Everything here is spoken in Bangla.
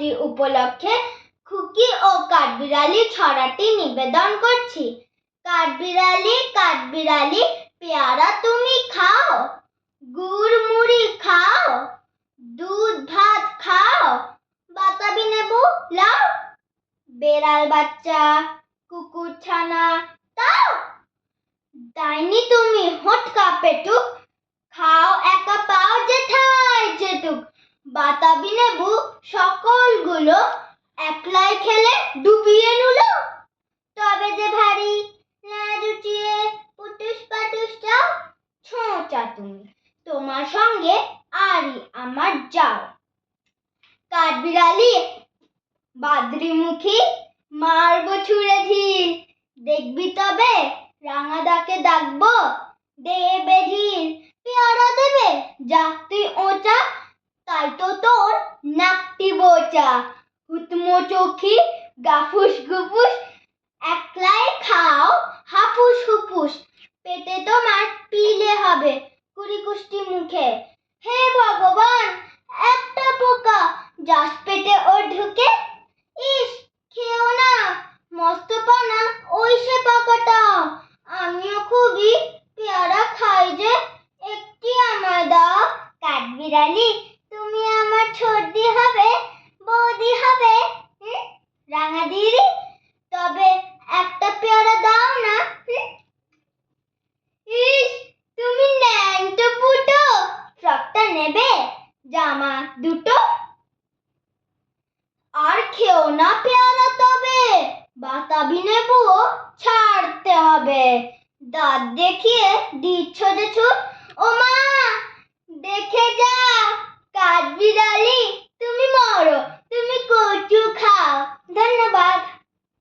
ষষ্ঠী উপলক্ষে খুকি ও কাঠবিড়ালি ছড়াটি নিবেদন করছি। কাঠবিড়ালি কাঠবিড়ালি পেয়ারা তুমি খাও, গুড় মুড়ি খাও, দুধ ভাত খাও, বাতাবি নেবু লাও, বেড়াল বাচ্চা কুকুর ছানা তাও, ডাইনি তুমি হোঁটকা পেটুক, খাও একা পাও যেথায় যেটুক, বাতাবি নেবু সকলগুলো একলাই খেলে ডুবিয়ে নুলো, তবে যে ভারী লেজ উঠিয়ে পুটুস পাটুস যাও, ছোঁচা তুমি তোমার সঙ্গে আরই আমার যাও। কাঠবিড়ালি বাদরিমুখী মারবো ছুঁড়ে ঢিল, দেখবি তবে রাঙাদাকে ডাকবো দেবে ঢিল, পেয়ারা দেবে যা তুই ওচা, তাই তো তোর নাকটি বোচা, হুতমো চোখি গাফুস গুফুস, একলাই খাও হাপুস হুপুস, পেটে তোমার পিলে হবে কুড়ি কুষ্টি মুখে, হে ভগবান একটা পোকা যাস পেটে ওর ঢুকে, ইস খেও না মস্ত পানা ওই সে পাকাটা, আমিও খুবই পেয়ারা খাই যে একটি আমায় দাও। কাঠবিড়ালি তুমি আমার ছোটদি হবে, বৌদি হবে, রাঙা দিদি, তবে একটা পেয়ারা দাও না। ইস তুমি ন্যাংটো পুটো, ফ্রকটা নেবে জামা দুটো, আর খেও না পেয়ারা তবে বাতাবি নেবু ছাড়তে হবে, দাঁত দেখিয়ে দিচ্ছ যে ছুট, ও মা